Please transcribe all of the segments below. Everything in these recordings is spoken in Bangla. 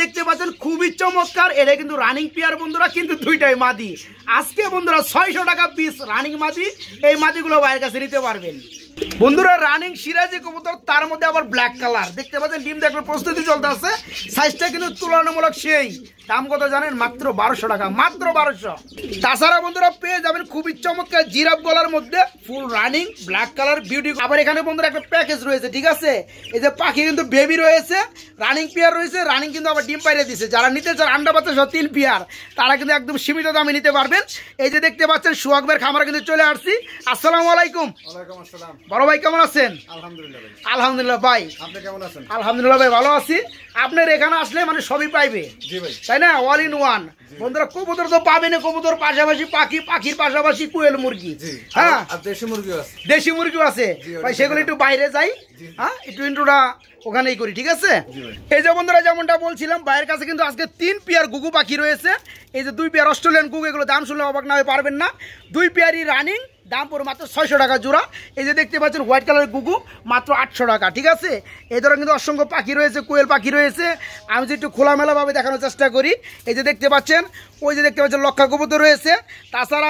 দেখতে পাচ্ছেন খুবই চমৎকার, এটা কিন্তু রানিং পেয়ার বন্ধুরা, কিন্তু দুইটাই মাদি। আজকে বন্ধুরা 600 টাকা পিস রানিং মাদি, এই মাদিগুলো ভাইয়ের কাছে নিতে পারবেন বন্ধুরা। রানিং সিরাজি কবুতর, তার মধ্যে আবার ব্ল্যাক কালার দেখতে পাচ্ছেন, ডিম দেখার প্রস্তুতি চলতে আছে। সাইজটা কিন্তু তুলনামূলক সেই। দাম কত জানেন? মাত্র 1200 টাকা, মাত্র 1200। তাছাড়া বন্ধুরা পেয়ে যাবেন খুবই চমৎকার জিরাফ গলার মধ্যে full running black colour beauty. আবার এখানে বন্ধুরা একটা প্যাকেজ রয়েছে, ঠিক আছে? এই যে পাখি কিন্তু বেবি রয়েছে, রানিং পেয়ার রয়েছে, রানিং কিন্তু আবার ডিম পাইরে দিচ্ছে। যারা নিতে চান আন্ডা বাচ্চা সহ 3 পেয়ার, তারা কিন্তু একদম সীমিত দামে নিতে পারবেন। এই যে দেখতে পাচ্ছেন সোহাগ ভাইয়ের খামারে কিন্তু চলে আসছি। আসসালামু আলাইকুম। ওয়ালাইকুম আসসালাম। বড় ভাই কেমন আছেন? আলহামদুলিল্লাহ ভাই। আলহামদুলিল্লাহ ভাই, আপনি কেমন আছেন? আলহামদুলিল্লাহ ভাই ভালো আছি। আপনার এখানে আসলে মানে সবই পাইবে, জি ভাই, তাই না? অল ইন ওয়ান বন্ধুরা। কবুতর তো পাবেন, কবুতর পাশাপাশি পাখি, পাখির পাশাপাশি কোয়েল মুরগি, হ্যাঁ, আর দেশি মুরগিও আছে। দেশি মুরগিও আছে ভাই। সেগুলো একটু বাইরে যাই, হ্যাঁ, একটু ইন্ট্রোটা ওখানেই করি, ঠিক আছে? এই যে বন্ধুরা যেমনটা বলছিলাম, ভাইয়ের কাছে কিন্তু আজকে 3 পেয়ার গুগু পাখি রয়েছে। এই যে 2 পেয়ার অস্ট্রেলিয়ান গুগু, এগুলো দাম শুনলে অবাক না হয়ে পারবেন না। 2 পেয়ারই রানিং, দাম পড়ে মাত্র 600 টাকা জোড়া। এই যে দেখতে পাচ্ছেন হোয়াইট কালারের গুগু, মাত্র 800 টাকা, ঠিক আছে? এই ধরনের কিন্তু অসংখ্য পাখি রয়েছে, কোয়েল পাখি রয়েছে। আমি যে একটু খোলামেলাভাবে দেখানোর চেষ্টা করি। এই যে দেখতে পাচ্ছেন, ওই যে দেখতে পাচ্ছেন লক্ষা কবুতর রয়েছে। তাছাড়া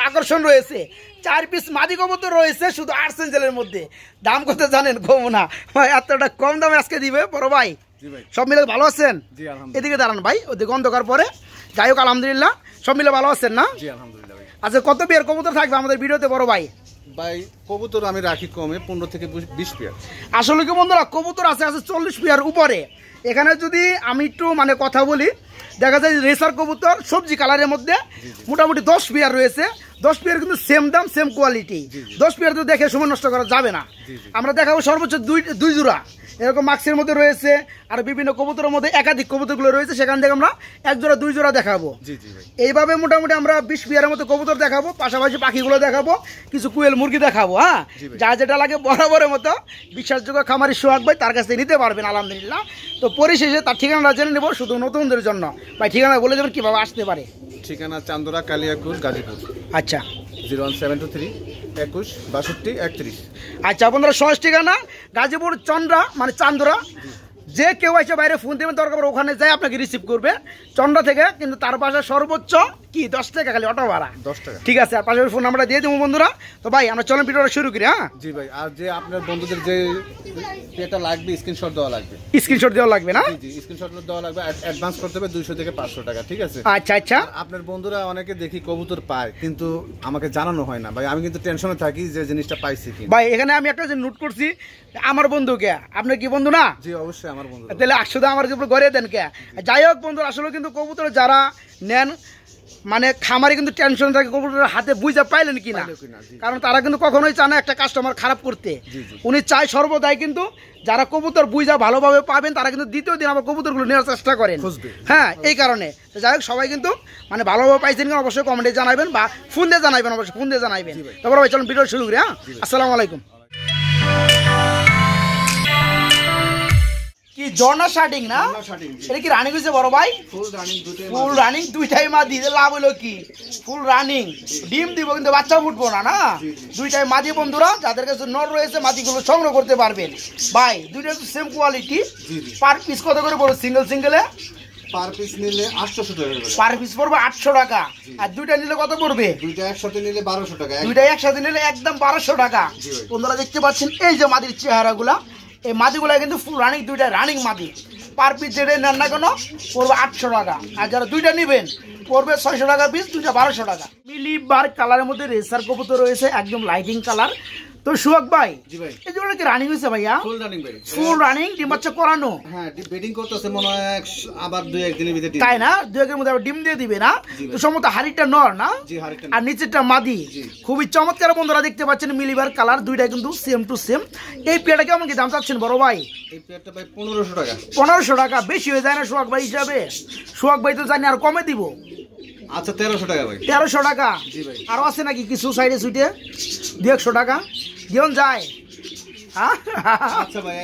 আকর্ষণ রয়েছে, 4 পিস মাদি কবুতর রয়েছে শুধু 8 সেন্টেলের মধ্যে। দাম কত জানেন? কম না ভাই, এতটা কম দামে আজকে দিবে বড় ভাই। সব মিলে ভালো আছেন? এদিকে দাঁড়ান ভাই, ওদিকে অন্ধকার পরে। যাই হোক আলহামদুলিল্লাহ, সব মিলে ভালো আছেন না? আচ্ছা, কত পেয়ার কবুতর থাকবে আমাদের ভিডিওতে বড় ভাই? ভাই কবুতর আমি রাখি কমে 15 থেকে 20 পেয়ার। আসলে কি বন্ধুরা, কবুতর আছে 40 পেয়ার উপরে। এখানে যদি আমি একটু মানে কথা বলি, দেখা যায় রেসার কবুতর সবজি কালারের মধ্যে মোটামুটি 10 পেয়ার রয়েছে। 10 পেয়ার কিন্তু সেম দাম, সেম কোয়ালিটি। 10 পেয়ার তো দেখে সময় নষ্ট করা যাবে না। আমরা দেখাবো সর্বোচ্চ 2 জোড়া এরকম মাক্সের মধ্যে রয়েছে, আর বিভিন্ন কবুতরের মধ্যে একাধিক কবুতরগুলো রয়েছে। সেখান থেকে আমরা 1 জোড়া 2 জোড়া দেখাবো। এইভাবে মোটামুটি আমরা 20 পেয়ারের মতো কবুতর দেখাবো, পাশাপাশি পাখিগুলো দেখাবো, কিছু কুয়েল মুরগি দেখাবো। হ্যাঁ, যা যেটা লাগে বরাবরের মতো বিশ্বাসযোগ্য খামারি সোহাগ ভাই, তার কাছ থেকে নিতে পারবেন আলহামদুলিল্লাহ। তো পরিশেষে তার ঠিকানাটা জেনে নেবো শুধু নতুনদের জন্য। ভাই ঠিকানা বলে দেবেন কিভাবে আসতে পারে? ঠিকানা চান্দরা কালিয়াকুর গাজীপুর। আচ্ছা, 01723 21 62 31। আচ্ছা বন্ধুরা, সহজ ঠিকানা গাজীপুর চন্দ্রা মানে চান্দরা। যে কেউ এসে বাইরে ফোন দেবেন, দরকার ওখানে যাই আপনাকে রিসিভ করবে চন্দ্রা থেকে। কিন্তু তার পাশে সর্বোচ্চ কি 10 টাকা খালি অটো ভাড়া, 10 টাকা, ঠিক আছে? আর পাশে ফোন নাম্বারটা দিয়ে দেবো বন্ধুরা। তো ভাই আমরা চলেন ভিডিওটা শুরু করি। হ্যাঁ জি ভাই, আর যে আপনার বন্ধুদের যে এটা লাগবে স্ক্রিনশট দেওয়া লাগবে। স্ক্রিনশট দেওয়া লাগবে না? জি, স্ক্রিনশট দেওয়া লাগবে। অ্যাডভান্স করতে হবে 200 থেকে 500 টাকা, ঠিক আছে? আচ্ছা আচ্ছা। আপনার বন্ধুরা অনেকে দেখি কবুতর পায়, কিন্তু আমাকে জানানো হয় না ভাই। আমি কিন্তু টেনশনে থাকি যে জিনিসটা পাইছি কি। ভাই এখানে আমি একটা নোট করছি, আমার বন্ধুকে। আপনার কি বন্ধু না? জি অবশ্যই আমার বন্ধু। তাহলে 100 আমার ঘরে দেন কে? যাই হোক বন্ধু, আসলে কিন্তু কবুতর যারা নেন মানে খামারে কিন্তু টেনশন থাকে কবুতরের হাতে বুঝা পাইলেন কিনা, কারণ তারা কিন্তু কখনোই চায় না একটা কাস্টমার খারাপ করতে। উনি চায় সর্বদাই কিন্তু যারা কবুতর বুঝা ভালোভাবে পাবেন, তারা কিন্তু দ্বিতীয় দিন আবার কবুতরগুলো নেওয়ার চেষ্টা করেন। হ্যাঁ, এই কারণে যাই হোক সবাই কিন্তু মানে ভালোভাবে পাইছেন কিনা অবশ্যই কমেন্টে জানাবেন, বা ফোন দিয়ে জানাবেন, অবশ্যই ফোন দিয়ে জানাবেন। তারপর ভাই চলুন ভিডিও শুরু করি। হ্যাঁ, আসসালামু আলাইকুম। কি জর্না শার্টিং না? এটা কি রানিং হয়েছে বড় ভাই? ফুল রানিং, দুইটাই মাদি। লাভ হলো কি? ফুল রানিং, ডিম দিব কিন্তু বাচ্চা ফুটবো না, না? দুইটাই মাদি বন্ধুরা। যাদের কাছে নর রয়েছে মাদিগুলো সংগ্রহ করতে পারবেন ভাই। দুইটা সেম কোয়ালিটি। পার পিস কত করে পড়বে সিঙ্গেলে? পার পিস নিলে 800 টাকা। পার পিস পড়বে 800 টাকা। আর দুইটা নিলে কত পড়বে? দুইটা একসাথে নিলে 1200 টাকা। দুইটা একসাথে নিলে একদম 1200 টাকা। বন্ধুরা দেখতে পাচ্ছেন এই যে মাদির চেহারাগুলা, এই মাদিগুলা কিন্তু ফুল রানিং, দুইটা রানিং মাদি। পার পিস যেটা নেন না কেন পড়বে 800 টাকা। আর যারা দুইটা নেবেন পড়বে 600 টাকা পিস, দুইটা 1200 টাকা। মিলিবার কালারের মধ্যে রেসার কবুতর রয়েছে, একদম লাইটিং কালার। তো সুহাগ ভাই, জি ভাই, এই জন্য কি রানিং হয়েছে ভাইয়া? ফুল রানিং ভাই, ফুল রানিং, ডিম বাচ্চা করানো। হ্যাঁ, বেডিং করতেছে মনে হয়, আবার 2-1 দিনের ভিতরে তাই না? 2-1 এর মধ্যে আবার ডিম দিয়ে দিবে না? তো সম্ভবত হাড়িটা নর না? জি, হাড়িটা। আর নিচেরটা মাদি। খুবই চমৎকার বন্ধুরা দেখতে পাচ্ছেন, মিলিবার কালার, দুইটা কিন্তু সেম টু সেম। এই পেয়ারটা কেমন কি দাম চাচ্ছেন বড় ভাই? এই পেয়ারটা ভাই 1500 টাকা। 1500 টাকা বেশি হয়ে যায় না সোহাগ ভাই হিসাবে? সোহাগ ভাই তো জানি আর কমে দিব। আচ্ছা 1300 টাকা ভাই। 1300 টাকা। জি ভাই। আরো আছে নাকি কিছু সাইডে সুইটে? 200 টাকা দিন যায়। আচ্ছা ভাই,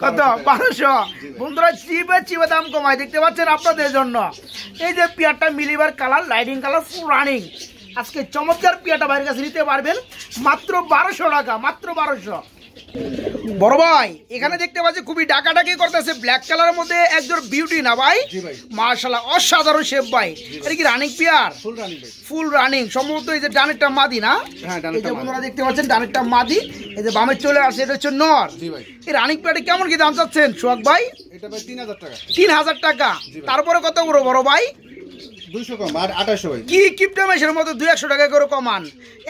কত? 1200। বন্ধুরা চিপে দাম কমায়, দেখতে পাচ্ছেন আপনাদের জন্য। এই যে পেয়ারটা মিলিবার colour, lighting colour, full running. আজকে চমৎকার পেয়ারটা বাইরের কাছে নিতে পারবেন মাত্র 1200 টাকা, মাত্র 1200। বড় ভাই এখানে দেখতে পাচ্ছি খুবই ডাকাডাকি করতেছে, ব্ল্যাক কালারের মধ্যে একজন বিউটি না ভাই? মাশাআল্লাহ অসাধারণ শেপ ভাই। এটা কি রানিং পেয়ার? Full running. সম্ভবত এই যে ডানেরটা মাদি না? এই যে বন্ধুরা দেখতে পাচ্ছেন ডানেরটা মাদি, এই যে বামে চলে আসে এটা হচ্ছে নর। এই রানিং পেয়ারটা কেমন কি দাম চাচ্ছেন সোহাগ ভাই? এটা ভাই 3000 টাকা। 3000 টাকা। তারপরে কত বড় ভাই? 200 কম আর 2800 ভাই। কি কিপটা মেশের মতো 200 টাকা করে কমান,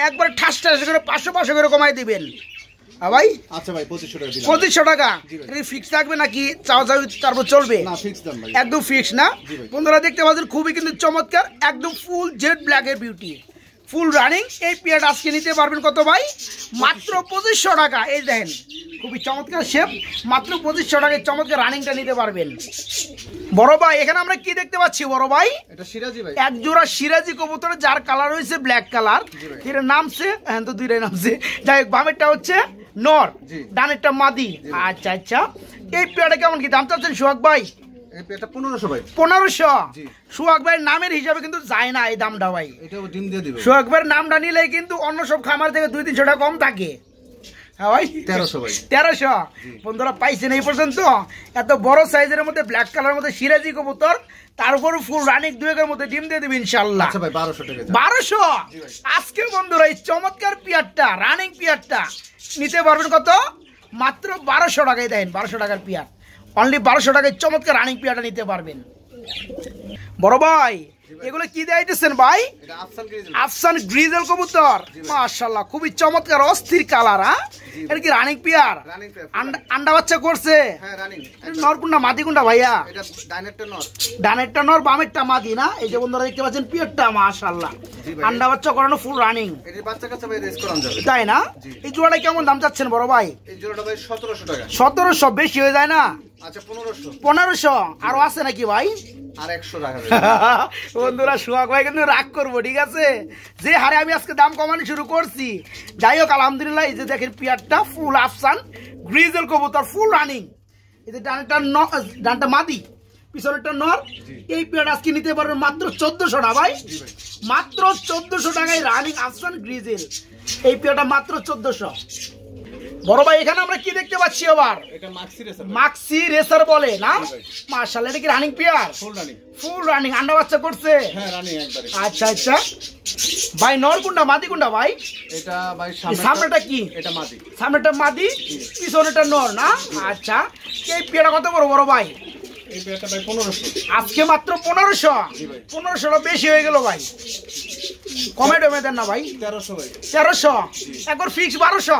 একবার ঠাস ঠাস করে 500 করে কমাই দিবেন ভাই। আচ্ছা ভাই 2500 টাকা দিলাম। 2500 টাকা। এটা ফিক্স থাকবে নাকি চাওয়া যাবে তারপর চলবে? না ফিক্স দাম ভাই, একদম ফিক্স না? বন্ধুরা দেখতে পাচ্ছেন খুবই কিন্তু চমৎকার, একদম ফুল জেড ব্ল্যাক এর বিউটি, ফুল রানিং। এই পেয়ারটা আজকে নিতে পারবেন কত ভাই? মাত্র 2500 টাকা। এই দেখেন খুবই চমৎকার শেপ, মাত্র 2500 টাকায় চমৎকার রানিংটা নিতে পারবেন। বড় ভাই এখানে আমরা কি দেখতে পাচ্ছি বড় ভাই? এটা সিরাজি ভাই, এক জোড়া সিরাজি কবুতর, যার কালার হয়েছে ব্ল্যাক কালার। এর নামছে, হ্যাঁ তো দুইটাই নামছে। যাই হোক বামেরটা হচ্ছে নর, ডানেরটা মাদি। আচ্ছা আচ্ছা, এই পেয়ারটা কেমন কি দাম চাচ্ছেন সোহাগ ভাই? এই পেয়ারটা 1500 ভাই। 1500। সোহাগ ভাইয়ের নামের হিসাবে কিন্তু যায় না এই দামটা ভাই। এটাও ডিম দিয়ে দিবে। সোহাগ ভাইয়ের নামটা নিলে কিন্তু অন্য সব খামার থেকে 200-300 টাকা কম থাকে। হ্যাঁ ভাই 1300 ভাই। 1300। বন্ধুরা পাইছেন এই পর্যন্ত এত বড় সাইজের মধ্যে ব্ল্যাক কালারের মধ্যে সিরাজি কবুতর, তার উপর ফুল রানিং দুয়েকের মধ্যে ডিম দিয়ে দিবেন ইনশাআল্লাহ। আচ্ছা ভাই 1200 টাকা। 1200। আজকে বন্ধুরা এই চমৎকার পিয়ারটা, রানিং পিয়ারটা নিতে পারবেন কত? মাত্র 1200 টাকায়। দেন 1200 টাকার পিয়ার, অনলি 1200 টাকায় চমৎকার রানিং পিয়ারটা নিতে পারবেন। বড় ভাই এগুলো কি দেখাইতেছেন ভাই? এটা আফসান গ্রিজেল কবুতর। মাশাআল্লাহ খুবই চমৎকার অস্থির কালার। হ্যাঁ এটা কি রানিং পেয়ার? আন্ডা বাচ্চা করছে? হ্যাঁ রানিং। নর কোনটা মাদি কোনটা ভাইয়া? এটা ডানেরটা নর। ডানেরটা নর, বামেরটা মাদি না? এই যে বন্ধুরা দেখতে পাচ্ছেন পিয়ারটা মাশাআল্লাহ আন্ডা বাচ্চা করানো ফুল রানিং। এর বাচ্চা কাচ্চা ভাই রেস করানো যাবে, তাই না? এই জোড়াটা কেমন দাম চাচ্ছেন বড় ভাই? এই জোড়াটা ভাই 1700 টাকা। 1700 বেশি হয়ে যায় না? আচ্ছা 1500। 1500 আরো আছে নাকি ভাই? আর 100 টাকা। বন্ধুরা সোহাগ ভাই কিন্তু রাগ করবো, ঠিক আছে? যে হারে আমি আজকে দাম কমানো শুরু করছি। যাই হোক আলহামদুলিল্লাহ। এই যে দেখেন পিয়ারটা ফুল আফসান গ্রিজেল কবুতর, ফুল রানিং। এই যে ডানটা মাদি, পিছনেরটা নর। এই পেয়ার আজকে নিতে পারবেন মাত্র 1400 না ভাই? মাত্র 1400 টাকায় রানিং আফসান গ্রিজেল এই পেয়ারটা মাত্র 1400। বড় ভাই এখানে আমরা কি দেখতে পাচ্ছি আবার? এটা মাক্সি রেসার। মাক্সি রেসার বলে না? মাশাআল্লাহ এটা কি running pair? Full running. Full running. আন্ডা বাচ্চা করছে? হ্যাঁ রানিং একবারে। আচ্ছা আচ্ছা ভাই নর কোনটা মাদি কোনটা ভাই? এটা ভাই সামনেটা কি? এটা মাদি। সামনেটা মাদি, পিছনেটা নর না? আচ্ছা এই পেয়ারটা কত বড় ভাই? এই পেয়ারটা ভাই 1500। আজকে মাত্র 1500। 1500 বেশি হয়ে গেল ভাই, কমে ডমে দেন না ভাই? 1300 ভাই। 1300 একবার ফিক্স 1200।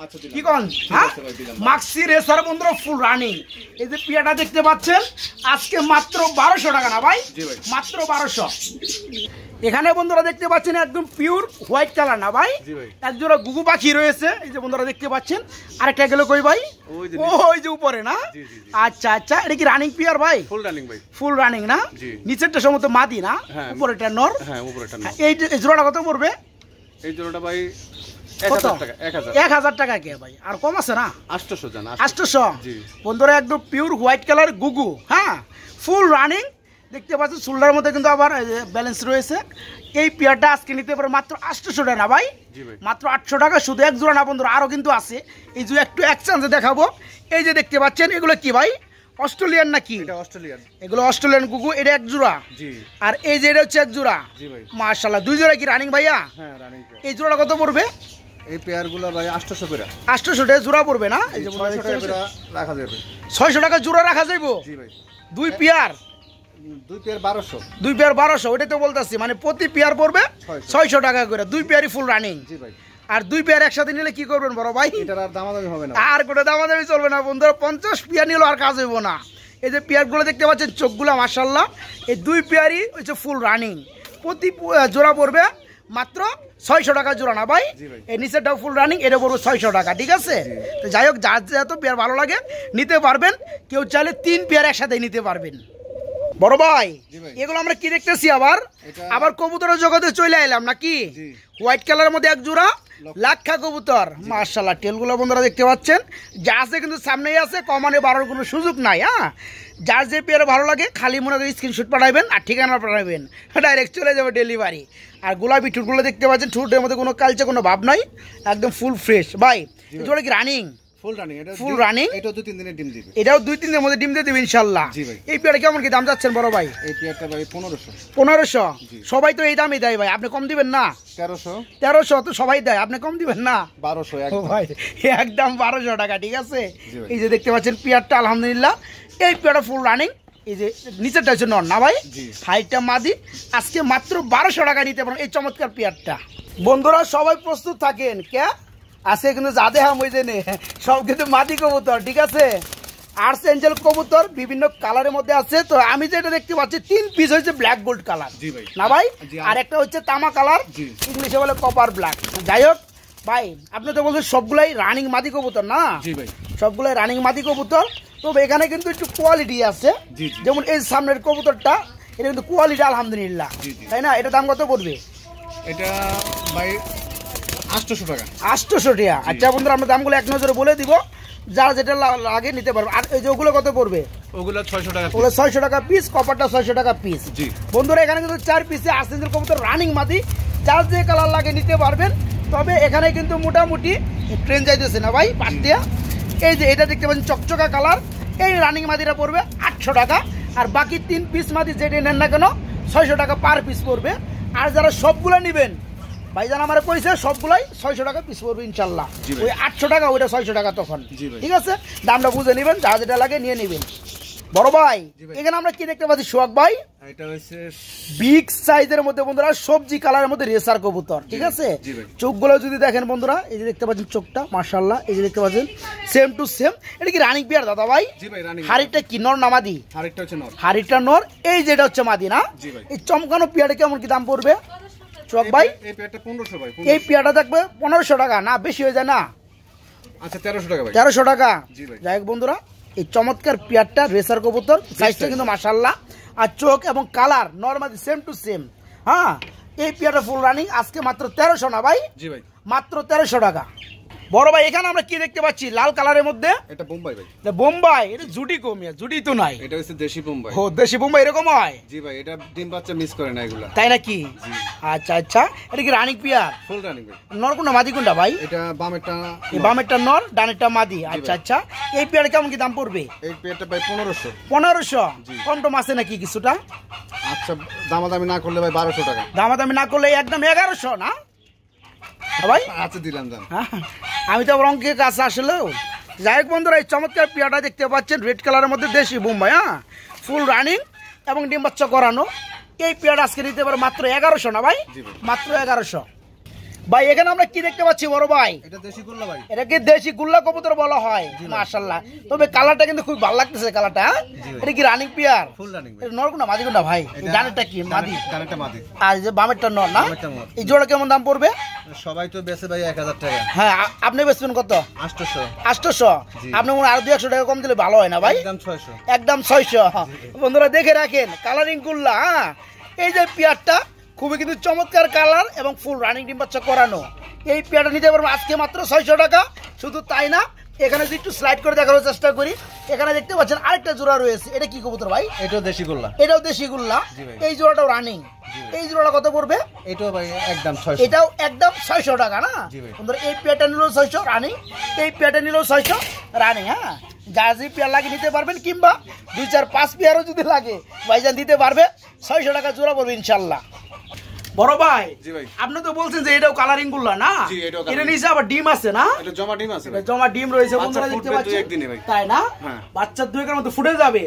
আচ্ছা কি কোন? হ্যাঁ মাক্সি রেসার বন্ধুরা ফুল রানিং। এই যে পিয়াটা দেখতে পাচ্ছেন আজকে মাত্র 1200 টাকা না ভাই? মাত্র 1200। এখানে বন্ধুরা দেখতে পাচ্ছেন একদম পিওর হোয়াইট কালার না ভাই? এক জোড়া গুগু পাখি রয়েছে এই যে বন্ধুরা দেখতে পাচ্ছেন। আরেকটা গেল কই ভাই? ওই যে উপরে না? আচ্ছা আচ্ছা এটা কি রানিং পিয়ার ভাই? ফুল রানিং ভাই। ফুল রানিং না? নিচেরটা সমস্ত মাদি না, উপরেরটা নর। হ্যাঁ উপরেরটা নর। এই জোড়াটা কত পড়বে? এই জোড়াটা ভাই 1000 টাকা। 1000 টাকা কে ভাই? আর কম আছে না? 800 জানা। 800। বন্ধুরা একদম পিওর হোয়াইট কালার গুগু। হ্যাঁ ফুল রানিং দেখতে পাচ্ছেন, শোল্ডারের মধ্যে কিন্তু আবার ব্যালেন্স রয়েছে। এই পেয়ারটা আজকে নিতে পারে মাত্র 800 টাকা না ভাই? মাত্র 800 টাকা। শুধু এক জোড়া না বন্ধুরা, আরো কিন্তু আছে। এই যে একটু একচান্সে দেখাবো। এই যে দেখতে পাচ্ছেন এগুলো কি ভাই? অস্ট্রেলিয়ান নাকি? এটা অস্ট্রেলিয়ান। এগুলো অস্ট্রেলিয়ান গুগু। এটা এক জোড়া। জি। আর এই যে এটা হচ্ছে এক জোড়া। জি ভাই। মাশাআল্লাহ দুই জোড়া কি রানিং ভাইয়া? হ্যাঁ রানিং। এই জোড়া কত পড়বে? এই পেয়ারগুলো ভাই 800 করে। 800 টাকা জোড়া পড়বে না? এই যে 600 টাকা করে রাখা যাবে। 600 টাকা জোড়া রাখা যাইবো? জি ভাই। দুই পেয়ার? দুই পেয়ার 1200। দুই পেয়ার 1200। ওটাই তো বলতাছি, মানে প্রতি পেয়ার পড়বে 600 টাকা করে। দুই পেয়ারই ফুল রানিং। জি ভাই। আর দুই পেয়ার একসাথে নিলে কি করবেন বড় ভাই? এটার আর দামাদামি হবে না। আর কোনো দামাদামি চলবে না বন্ধুরা। 50 পেয়ার নিলেও আর কাজ হইব না। এই যে পেয়ারগুলো দেখতে পাচ্ছেন চোখগুলো মাশাআল্লাহ, এই দুই পেয়ারই হচ্ছে ফুল রানিং। প্রতি জোড়া পড়বে মাত্র 600 টাকা জোড়া না ভাই? এই নিচেরটাও ফুল রানিং, এটা পড়বে 600 টাকা। ঠিক আছে? তো যাই হোক যার যত পেয়ার ভালো লাগে নিতে পারবেন। কেউ চাইলে 3 পেয়ার একসাথে নিতে পারবেন। বড় ভাই এগুলো আমরা কি দেখতেছি আবার কবুতরের জগতে চলে এলাম নাকি? হোয়াইট কালারের মধ্যে এক জোড়া লাক্ষা কবুতর। মাশাআল্লাহ টেলগুলো বন্ধুরা দেখতে পাচ্ছেন যা আছে কিন্তু সামনেই আছে, কমানে বাড়ার কোনো সুযোগ নাই। হ্যাঁ যার যে পেয়ারে ভালো লাগে খালি মনে করে স্ক্রিনশট পাঠাবেন আর ঠিকানা পাঠাবেন, ডাইরেক্ট চলে যাবে ডেলিভারি। আর গোলাপি ঠুটগুলো দেখতে পাচ্ছেন, ঠুটের মধ্যে কোনো কালচে কোনো ভাব নাই, একদম ফুল ফ্রেশ। ভাই জোড়া কি রানিং? Full running. এটা ফুল রানিং। এটাও 2-3 দিনে ডিম দিবে। এটাও 2-3 দিনের মধ্যে ডিম দিয়ে দিবে ইনশাআল্লাহ। জি ভাই। এই পেয়ারটা কেমন কি দাম যাচ্ছেন বড় ভাই? এই পেয়ারটা ভাই 1500। 1500? সবাই তো এই দামই দেয় ভাই, আপনি কম দিবেন না? 1300। 1300 তো সবাই দেয়, আপনি কম দিবেন না? 1200 ও ভাই একদম 1200 টাকা, ঠিক আছে। এই যে দেখতে পাচ্ছেন পেয়ারটা আলহামদুলিল্লাহ, এই পেয়ারটা ফুল রানিং। এই যে নিচেরটা হচ্ছে নর না ভাই, হাইটটা মাদি। আজকে মাত্র 1200 টাকা নিতে পারেন এই চমৎকার পেয়ারটা। বন্ধুরা সবাই প্রস্তুত থাকেন, কে আজকে কিন্তু যাদের হাম ওই জেনে সব কিন্তু মাদি কবুতর, ঠিক আছে। আর্টস এঞ্জেল কবুতর বিভিন্ন কালারের মধ্যে আছে। তো আমি যেটা দেখতে পাচ্ছি 3 পিস হচ্ছে ব্ল্যাক গোল্ড কালার না ভাই, আর একটা হচ্ছে তামা কালার, ইংলিশে বলে কপার ব্ল্যাক। যাই হোক ভাই, আপনি তো বলছেন সবগুলাই রানিং মাদি কবুতর না? সবগুলাই রানিং মাদি কবুতর। তবে এখানে কিন্তু একটু কোয়ালিটি আছে, যেমন এই সামনের কবুতরটা, এটা কিন্তু কোয়ালিটি আলহামদুলিল্লাহ, তাই না? এটা দাম কত পড়বে? এটা ভাই 800 টাকা। 800 টাকা। আচ্ছা বন্ধুরা, আমরা দামগুলো এক নজরে বলে দিব, যারা যেটা লাগে নিতে পারবে। আর এই যে ওগুলো কত পড়বে? ওগুলো 600 টাকা। ওগুলো 600 টাকা পিস, কপারটা 600 টাকা পিস। বন্ধুরা এখানে কিন্তু 4 পিসে আর্সেঞ্জেল কবুতর রানিং মাদি, যার যে কালার লাগে নিতে পারবেন। তবে এখানে কিন্তু মোটামুটি ট্রেন যাইতেছে না ভাই পাশ দিয়া। এই যে এটা দেখতে পাচ্ছেন চকচকা কালার, এই রানিং মাদিটা পড়বে 800 টাকা। আর বাকি 3 পিস মাদি যেটা নেন না কেন 600 টাকা পার পিস পড়বে। আর যারা সবগুলো নেবেন, ভাইজান আমার কইছে সবগুলাই 600 টাকা পিস পড়বে ইনশাল্লাহ। ওই 800 টাকা, ওইটা 600 টাকা তখন, ঠিক আছে। দামটা বুঝে নেবেন, যা যেটা লাগে নিয়ে নেবেন। বড় ভাই এখানে আমরা কি দেখতে পাচ্ছি সোহাগ ভাই? এটা হচ্ছে বিগ সাইজের মধ্যে বন্ধুরা সবজি কালারের মধ্যে রেসার কবুতর, ঠিক আছে। চোখগুলো যদি দেখেন বন্ধুরা, এই যে দেখতে পাচ্ছেন চোখটা মাশাআল্লাহ, এই যে দেখতে পাচ্ছেন সেম টু সেম। এটা কি রানিং পেয়ার দাদা ভাই? জি ভাই রানিং। হাড়িটা কি নর না মাদি? হাড়িটা হচ্ছে নর। হাড়িটা নর, এই যেটা হচ্ছে মাদি না? এই চমকানো পেয়ারটা কেমন কি দাম পড়বে সোহাগ ভাই? এই পেয়ারটা 1500 ভাই। এই পেয়ারটা দেখবে 1500 টাকা, না বেশি হয়ে যায় না? আচ্ছা 1300 টাকা ভাই। 1300 টাকা। যাই হোক বন্ধুরা, এই চমৎকার পেয়ারটা রেসার কবুতর, সাইজটা কিন্তু মাশাআল্লাহ। আর চোখ এবং colour normally same to same. হ্যাঁ, এই পেয়ারটা ফুল রানিং, আজকে মাত্র 1300 না ভাই? জি ভাই, মাত্র 1300 টাকা। বড় ভাই এখানে আমরা কি দেখতে পাচ্ছি লাল কালারের মধ্যে? এটা বোম্বাই ভাই। বোম্বাই, এটা জুটি কমিয়া, জুটি তো নাই। এটা হচ্ছে দেশি বোম্বাই। ও দেশি বোম্বাই এরকম হয়? জি ভাই, এটা ডিম বাচ্চা মিস করে না এগুলা। তাই নাকি? আচ্ছা আচ্ছা, এটা কি রানিং পেয়ার? ফুল রানিং ভাই। নর কোনটা মাদি কোনটা ভাই? এটা বামেরটা। এই বামেরটা নর, ডানেরটা মাদি। আচ্ছা আচ্ছা, এই পেয়ার কেমন কি দাম পড়বে? এই পেয়ারটা ভাই 1500। 1500? কম টম আছে নাকি কিছুটা? আচ্ছা দামাদামি না করলে ভাই 1200 টাকা। দামাদামি না করলে একদম 1100 না ভাই? আচ্ছা দিলাম দাম। আমি তো অঙ্কের কাছে আসলেও। যাই হোক বন্ধুরা, এই চমৎকার পেয়ারটা দেখতে পাচ্ছেন রেড কালারের মধ্যে দেশি বোম্বাই, হ্যাঁ ফুল রানিং এবং ডিম বাচ্চা করানো। এই পেয়ারটা আজকে নিতে পারে মাত্র 1100 না ভাই? মাত্র 1100। ভাই এখানে আমরা কি দেখতে পাচ্ছি বড় ভাই? এটা দেশি গুল্লা ভাই। এটাকে দেশি গুল্লা কবুতর বলা হয় মাশাআল্লাহ। তবে কালারটা কিন্তু খুব ভালো লাগতেছে কালারটা। এটা কি রানিং পেয়ার? ফুল রানিং ভাই। এটা নর কোনটা মাদি কোনটা ভাই? ডানেরটা কি মাদি? ডানেরটা মাদি। আর যে বামেরটা নর না? এই জোড়া কেমন দাম পড়বে? সবাই তো বেচে ভাই 1000 টাকা। হ্যাঁ, আপনি বেচবেন কত? 800। 800? আপনি মনে আর 200 টাকা কম দিলে ভালো হয় না ভাই? একদম 600। একদম 600। বন্ধুরা দেখে রাখেন কালারিং গুল্লা। হ্যাঁ, এই যে পেয়ারটা খুবই কিন্তু চমৎকার কালার এবং ফুল রানিং ডিম বাচ্চা করানো। এই পেয়ারটা নিতে পারবো আজকে মাত্র 600 টাকা। শুধু তাই না, এখানে যদি একটু স্লাইড করে দেখার চেষ্টা করি, এখানে দেখতে পাচ্ছেন আরেকটা জোড়া রয়েছে। এটা কি কবুতর ভাই? এটাও দেশি গুল্লা। এটাও দেশি গুল্লা। এই জোড়াটাও রানিং। এই জোড়াটা কত পড়বে? এটাও ভাই একদম 600। এটাও একদম 600 টাকা না? বন্ধুরা এই পেয়ারটা নিলেও 600 রানিং, এই পেয়ারটা নিলেও 600 রানিং। হ্যাঁ, যা যে পেয়ার লাগে নিতে পারবেন, কিংবা 2 4 5 পেয়ারও যদি লাগে ভাইজান দিতে পারবে। 600 টাকা জোড়া পড়বে ইনশাল্লাহ। বড় ভাই আপনি তো বলছেন যে এটাও কালারিং গুল্লা না? এটা নিচে আবার ডিম আছে না? এটা জমা ডিম আছে ভাই। জমা ডিম রয়েছে বন্ধুরা দেখতে পাচ্ছেন, তাই না? বাচ্চা 2 এর মধ্যে ফুটে যাবে।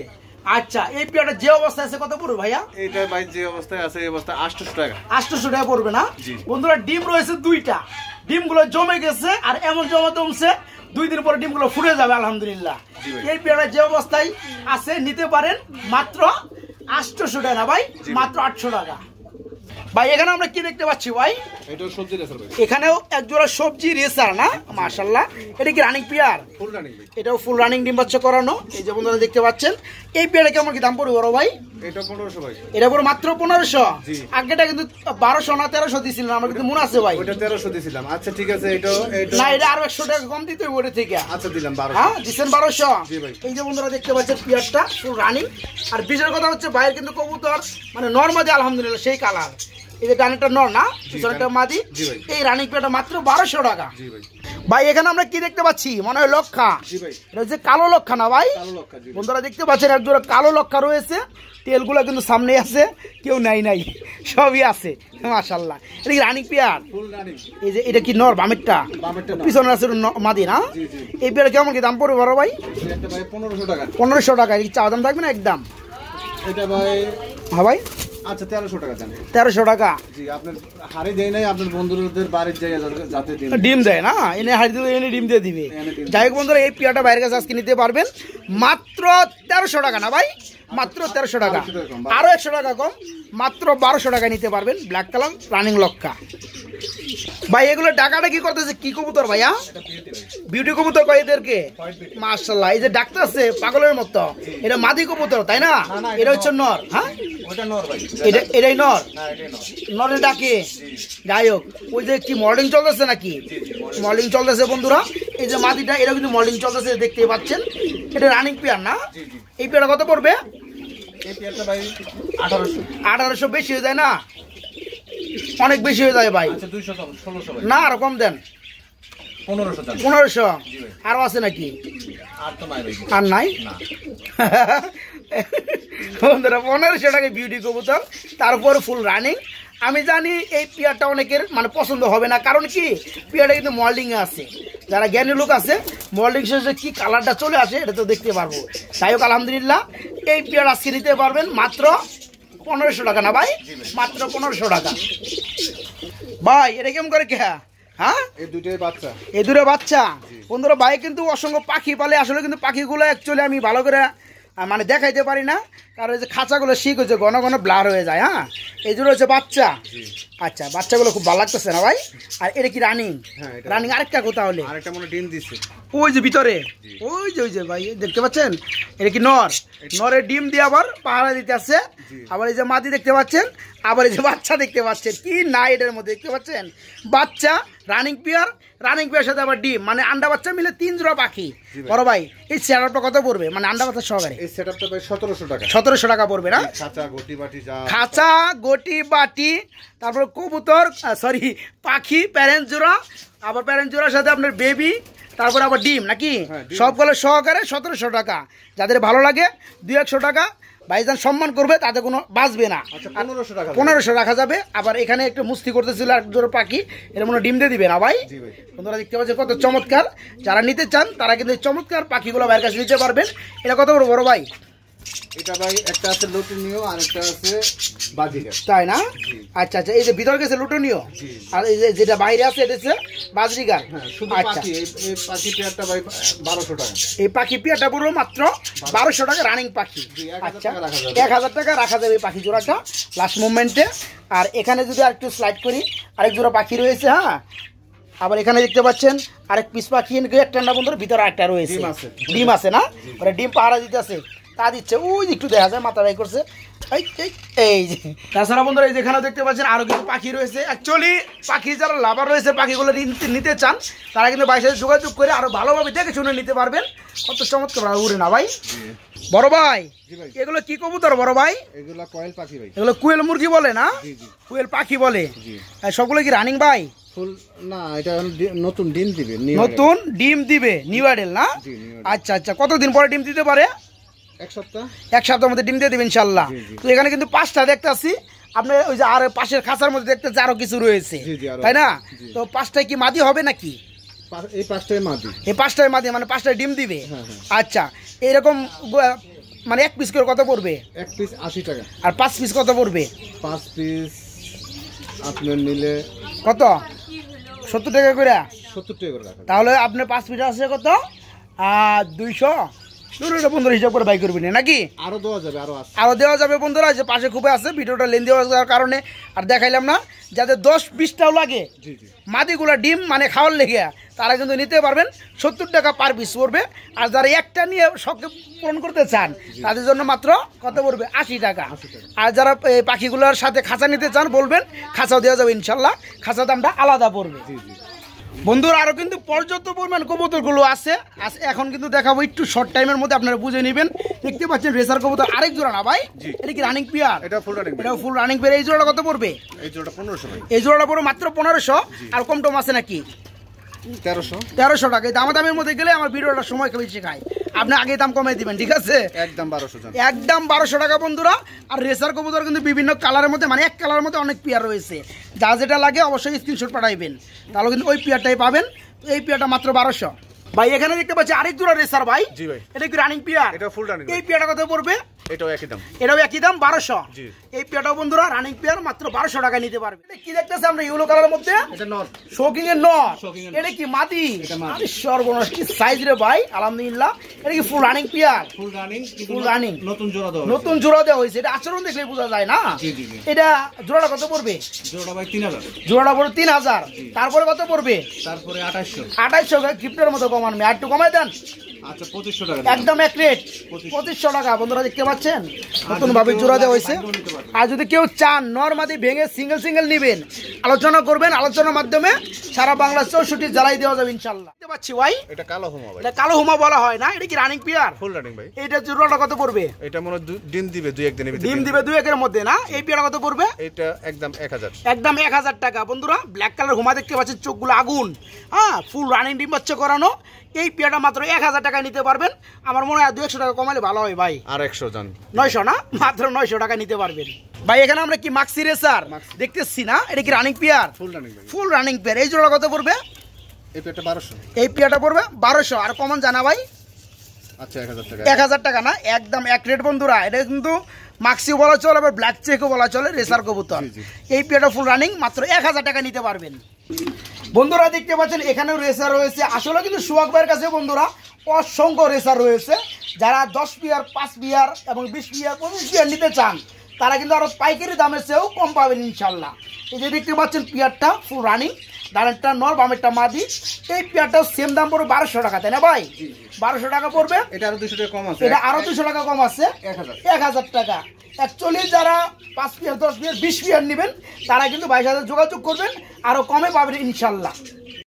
আচ্ছা, এই পেয়ারটা যে অবস্থায় আছে কত পড়বে ভাইয়া? এটা ভাই যে অবস্থায় আছে এই অবস্থায় 800 টাকা। 800 টাকা পড়বে না? বন্ধুরা ডিম রয়েছে 2টা, ডিমগুলো জমে গেছে আর এমন জমা জমছে 2 দিন পরে ডিমগুলো ফুটে যাবে আলহামদুলিল্লাহ। এই পেয়ারটা যে অবস্থায় আছে নিতে পারেন মাত্র 800 টাকা না ভাই? মাত্র 800 টাকা। ভাই এখানে আমরা কি দেখতে পাচ্ছি ভাই? এটাও সবজি রেসার ভাই। এখানেও এক জোড়া সবজি রেসার না? মাশাআল্লাহ। এটা কি রানিং পেয়ার? ফুল রানিং ভাই। এটাও ফুল রানিং ডিম বাচ্চা করানো। এই যে বন্ধুরা দেখতে পাচ্ছেন, এই পেয়ারে কেমন কি দাম পড়বে বড় ভাই? এটা 1500 ভাই। এটা পুরো মাত্র 1500? আগেটা কিন্তু 1200 না 1300 দিছিলেন, আমার কিন্তু মনে আছে ভাই। ওটা 1300 দিছিলাম। আচ্ছা ঠিক আছে, এটা না, এটা আরো 100 টাকা কম দিতে হবে ওটা থেকে। আচ্ছা দিলাম 1200। হ্যাঁ, দিছেন 1200। জি ভাই। এই যে বন্ধুরা দেখতে পাচ্ছেন পেয়ারটা ফুল রানিং। আর বিশেষ কথা হচ্ছে ভাইয়ের কিন্তু কবুতর মানে নরমালি আলহামদুলিল্লাহ সেই কালার। এই যে ডানেরটা নর না, পিছনেরটা মাদি। এই রানিং পেয়ারটা মাত্র 1200 টাকা। ভাই এখানে আমরা কি দেখতে পাচ্ছি? মনে হয় লক্ষা। এটা হচ্ছে কালো লক্ষা না ভাই? বন্ধুরা দেখতে পাচ্ছেন এক জোড়া কালো লক্ষা রয়েছে। তেলগুলো কিন্তু সামনে আছে, কেউ নাই, সবই আছে মাশাআল্লাহ। এটা কি রানিং পেয়ার? এই যে এটা কি নর বামেরটা, পিছনে আছে মাদি না? এই পেয়ার কেমন কি দাম পড়বে বড় ভাই? 1500 টাকা। কি চা দাম থাকবে না একদম? এটা ভাই হ্যাঁ ভাই, আচ্ছা 1300 টাকা দেন। 1300 টাকা। জি, আপনার হাড়ি দেয় নাই, আপনার বন্ধুদের বাড়ির জায়গা যাতে ডিম দেয় না, এনে হাড়ি দিয়ে এনে ডিম দিয়ে দিবে। যাই হোক বন্ধুরা, এই পেয়ারটা বাইরের কাছে আজকে নিতে পারবেন মাত্র 1300 টাকা না ভাই? মাত্র 1300 টাকা, আরো 100 টাকা কম, মাত্র 1200 টাকা নিতে পারবেন। ব্ল্যাক কালার রানিং লক্ষা। ভাই এগুলো ডাকাটা কি করতেছে? কি কবুতর ভাইয়া? বিউটি কবুতর কয় এদেরকে? মাশাআল্লাহ। এই যে ডাকতে আছে পাগলের মতো, এটা মাদি কবুতর তাই না? এটা হচ্ছে নর। হ্যাঁ এটাই নর, নরের ডাকে। যাই হোক, ওই যে কি মডেলিং চলতেছে নাকি? মডেলিং চলতেছে বন্ধুরা। এই যে মাদিটা, এটা কিন্তু মডেলিং চলতেছে, দেখতে পাচ্ছেন। এটা রানিং পেয়ার না? এই পেয়ারটা কত পড়বে? 1800। বেশি হয়ে যায় না? অনেক বেশি হয়ে যায় ভাই। না আরো কম দেন। 1500। আরো আছে নাকি? আর নাই বন্ধুরা। 1500 টাকা বিউটি কবুতর, তারপর ফুল রানিং। আমি জানি এই পেয়ারটা অনেকের মানে পছন্দ হবে না, কারণ কি পেয়ারটা কিন্তু মল্ডিং এ আছে। যারা জ্ঞানী লোক আছে, মল্ডিং শেষে কি কালারটা চলে আসে এটা তো দেখতে পারবো। যাই হোক আলহামদুলিল্লাহ, এই পেয়ার আজকে নিতে পারবেন মাত্র 1500 টাকা না ভাই? মাত্র 1500 টাকা। ভাই এটা কেমন করে কে? হ্যাঁ এই দুটো বাচ্চা বন্ধুরা। ভাই কিন্তু অসংখ্য পাখি পালে, আসলে কিন্তু পাখিগুলো অ্যাকচুয়ালি আমি ভালো করে মানে দেখাইতে পারি না, কারণ এই যে খাঁচাগুলো শিক হচ্ছে, ঘন ঘন ব্লার হয়ে যায়। হ্যাঁ এই দুটো হচ্ছে বাচ্চা। আচ্ছা, বাচ্চাগুলো খুব ভালো লাগতেছে না ভাই? আর এটা কি রানিং? রানিং। আরেকটা কোথা হলে? আরেকটা মনে ডিম দিচ্ছে ওই যে ভিতরে, ওই যে ভাই দেখতে পাচ্ছেন। এটা কি নর? নরের ডিম দিয়ে আবার পাহারা দিতে আসছে। আবার এই যে মাদি দেখতে পাচ্ছেন, আবার এই যে বাচ্চা দেখতে পাচ্ছেন। কি না এটার মধ্যে দেখতে পাচ্ছেন? বাচ্চা, রানিং পেয়ার, রানিং পেয়ার সাথে আবার ডিম, মানে আন্ডা বাচ্চা মিলে 3 জোড়া পাখি। বড় ভাই এই সেটআপটা কত পড়বে? মানে আন্ডা বাচ্চা সহকারে এই সেটআপটা ভাই 1700 টাকা। 1700 টাকা পড়বে না? খাঁচা গটি বাটি, তারপর কবুতর সরি পাখি, প্যারেন্ট জোড়া, আবার প্যারেন্ট জোড়ার সাথে আপনার বেবি, তারপর আবার ডিম নাকি? সবগুলো সহকারে 1700 টাকা। যাদের ভালো লাগে 200-100 টাকা ভাইজান সম্মান করবে, তাতে কোনো বাঁচবে না। 1500 রাখা যাবে। আবার এখানে একটু মুস্তি করতেছিল এক জোড়া পাখি, এর মনে ডিম দিয়ে দিবে না ভাই? বন্ধুরা দেখতে পাচ্ছেন কত চমৎকার। যারা নিতে চান তারা কিন্তু এই চমৎকার পাখিগুলো ভাইয়ের কাছে নিতে পারবেন। এটা কত বড় ভাই? এটা ভাই একটা আছে লুটনীয় আর একটা আছে বাজিকার, তাই না? আচ্ছা, এই যে ভিতর গেছে লুটনীয়, আর এই যে যেটা বাইরে আছে এটা হচ্ছে বাজরিগার। আচ্ছা, এই পাখি পেয়ারটা ভাই 1200 টাকা। এই পাখি পেয়ারটা পুরো মাত্র 1200 টাকা রানিং পাখি। আচ্ছা, 1000 টাকা রাখা যাবে এই পাখি জোড়াটা লাস্ট মুভমেন্টে। আর এখানে যদি আরেকটু স্লাইড করি, আরেক জোড়া পাখি রয়েছে। হ্যাঁ, আবার এখানে দেখতে পাচ্ছেন আরেক পিস পাখি, একটা না বন্ধুর ভিতরে একটা রয়েছে, ডিম আছে না? ওরা ডিম পাহারা দিতে আছে, তা দিচ্ছে। ওই একটু দেখা যায় মাথা বাই করছে। এই যে তাছাড়া বন্ধুরা এই যেখানে দেখতে পাচ্ছেন আরো কিছু পাখি রয়েছে। অ্যাকচুয়ালি পাখি যারা লাভার রয়েছে, পাখিগুলো নিতে চান, তারা কিন্তু ভাইয়ের সাথে যোগাযোগ করে আরো ভালোভাবে দেখে শুনে নিতে পারবেন। কত চমৎকার উড়ে না ভাই? বড় ভাই এগুলো কি কবুতর বড় ভাই? এগুলো কোয়েল পাখি ভাই। এগুলো কোয়েল মুরগি বলে না? কোয়েল পাখি বলে। সবগুলো কি রানিং ভাই? না, এটা নতুন ডিম দিবে। নতুন ডিম দিবে, নিউ অ্যাডেল না? আচ্ছা, কতদিন পরে ডিম দিতে পারে? এক সপ্তাহ। এক সপ্তাহের মধ্যে ডিম দিয়ে দিবেন ইনশাল্লাহ। তো এখানে কিন্তু 5টা দেখতে আসছি, আপনি ওই যে আর পাশের খাঁচার মধ্যে দেখতে আরো কিছু রয়েছে, তাই না? তো 5টায় কি মাদি হবে নাকি? এই 5টায় মাদি। এই 5টায় মাদি মানে 5টায় ডিম দিবে। আচ্ছা, এইরকম মানে 1 পিস করে কত পড়বে? 1 পিস 80 টাকা। আর 5 পিস কত পড়বে? 5 পিস আপনার নিলে কত? 70 টাকা করে। 70 টাকা করে রাখা। তাহলে আপনার 5 পিস আছে কত? 200। বন্ধুরা হিসাব করে বাই করবেন নাকি? আরো দেওয়া যাবে বন্ধুরা। যে পাশে খুবই আছে, ভিডিওটা লেন্দি হওয়ার কারণে আর দেখাইলাম না। যাদের 10-20টাও লাগে মাদিগুলা ডিম মানে খাওয়ার লেগে, তারা কিন্তু নিতে পারবেন। 70 টাকা পার পিস পড়বে। আর যারা একটা নিয়ে শখকে পূরণ করতে চান, তাদের জন্য মাত্র কত পড়বে? 80 টাকা। আর যারা পাখিগুলোর সাথে খাঁচা নিতে চান বলবেন, খাঁচাও দেওয়া যাবে ইনশাল্লাহ। খাঁচা দামটা আলাদা পড়বে। বন্ধুরা আরো কিন্তু পর্যাপ্ত পরিমাণ কবুতরগুলো আছে। এখন কিন্তু দেখাবো একটু শর্ট টাইমের মধ্যে, আপনারা বুঝে নেবেন। দেখতে পাচ্ছেন রেসার কবুতর আরেক জোড়া না ভাই? এটা কি রানিং পেয়ার? এটা ফুল রানিং, এটা ফুল রানিং পেয়ার। এই জোড়াটা কত পড়বে? এই জোড়াটা 1500 ভাই। এই জোড়াটা পড়বে মাত্র 1500। আর কম টম আছে নাকি? 1300 টাকা। দামাদামের মধ্যে গেলে আমার ভিডিওটা সময় বেশি খায়, আপনি আগে দাম কমাই দিবেন, ঠিক আছে? একদম 1200, একদম 1200 টাকা বন্ধুরা। আর রেসার কবুতর কিন্তু বিভিন্ন কালারের মধ্যে, মানে এক কালারের মধ্যে অনেক পেয়ার রয়েছে। যা যেটা লাগে অবশ্যই স্ক্রিনশট পাঠাইবেন, তাহলে কিন্তু ওই পেয়ারটাই পাবেন। এই পেয়ারটা মাত্র 1200 ভাই। এখানে দেখতে পাচ্ছি আরেক জোড়া রেসার ভাই। জি ভাই। এটা কি রানিং পেয়ার? এটা ফুল রানিং। এই পেয়ারটা কত পড়বে? এটাও একই দাম। এটাও একই দাম 1200। জি। এই পেয়ারটাও বন্ধুরা রানিং পেয়ার, মাত্র 1200 টাকা নিতে পারবে। এটা কি দেখতেছে আমরা ইয়েলো কালারের মধ্যে? এটা নর শোকিং এর নর। শোকিং এর। এটা কি মাদি? এটা মাদি। আরে সর্বনাশ, কি সাইজ রে ভাই, আলহামদুলিল্লাহ। এটা কি full running pair? Full running, full running. নতুন জোড়া দাও। নতুন জোড়া দেওয়া হয়েছে। এটা আচরণ দেখলে বোঝা যায় না? জি জি জি। এটা জোড়াটা কত পড়বে? জোড়া ভাই 3000। জোড়াটা পড়বে 3000। তারপরে কত পড়বে? তারপরে 2800। 2800 গিফটের মতো কমানো, আর একটু কমাই দেন। আচ্ছা 2500 টাকা। একদম এক রেট 2500 টাকা। বন্ধুরা দেখতে পাচ্ছেন নতুন ভাবে জোড়া দেওয়া হয়েছে। আর যদি কেউ চান নরমাদি ভেঙে সিঙ্গেল সিঙ্গেল নিবেন, আলোচনা করবেন, আলোচনার মাধ্যমে সারা বাংলা 64 জ্বালাই দেওয়া যাবে ইনশাল্লাহ। দেখতে পাচ্ছি ভাই, এটা কালো হুমা ভাই। এটা কালো হুমা বলা হয় না? এটা কি রানিং পেয়ার? ফুল রানিং ভাই। এটা জোড়াটা কত পড়বে? এটা মনে ডিম দিবে 2-1 দিনের ভিতরে। ডিম দিবে 2-1 এর মধ্যে না? এই পেয়ারটা কত পড়বে? এটা একদম 1000। একদম 1000 টাকা। বন্ধুরা ব্ল্যাক কালার হুমা দেখতে পাচ্ছেন, চোখগুলো আগুন, হ্যাঁ, ফুল রানিং ডিম বাচ্চা করানো। এই পেয়ারটা মাত্র 1000 টাকা নিতে পারবেন। আমার মনে হয় 200 টাকা কমালে ভালো হয় ভাই। আর 100 জান 900 না, মাত্র 900 টাকা নিতে পারবেন ভাই। এখানে আমরা কি মাক্সি রেসার দেখতেছি না? এটা কি রানিং পেয়ার? ফুল রানিং ভাই। Full running pair. এই জোড়া কত পড়বে? এই পেয়ারটা 1200। এই পেয়ারটা পড়বে 1200। আর কমন জানা ভাই? আচ্ছা 1000 টাকা। 1000 টাকা না, একদম এক রেট বন্ধুরা। এটা কিন্তু মাক্সিও বলা চলে, আবার ব্ল্যাক চেকও বলা চলে, রেসার কবুতর। এই পেয়ারটা ফুল রানিং, মাত্র 1000 টাকা নিতে পারবেন। বন্ধুরা দেখতে পাচ্ছেন এখানেও রেসার রয়েছে। আসলে কিন্তু সোহাগ ভাইয়ের কাছে বন্ধুরা অসংখ্য রেসার রয়েছে। যারা 10 পেয়ার, 5 পেয়ার এবং 20 পেয়ার, 25 পেয়ার নিতে চান, তারা কিন্তু আরো পাইকারি দামের চেয়েও কম পাবেন ইনশাল্লাহ। এই যে দেখতে পাচ্ছেন পেয়ারটা ফুল রানিং, ডানেরটা নর, বামেরটা মাদি। এই পেয়ারটাও সেম দাম পড়বে 1200 টাকা, তাই না ভাই? 1200 টাকা পড়বে। এটা আরো 200 টাকা কম আছে। এটা আরো 200 টাকা কম আছে, 1000 টাকা। অ্যাকচুয়ালি যারা 5 পেয়ার, 10 পেয়ার, 20 পেয়ার নেবেন, তারা কিন্তু ভাইয়ের সাথে যোগাযোগ করবেন, আরো কমে পাবেন ইনশাল্লাহ।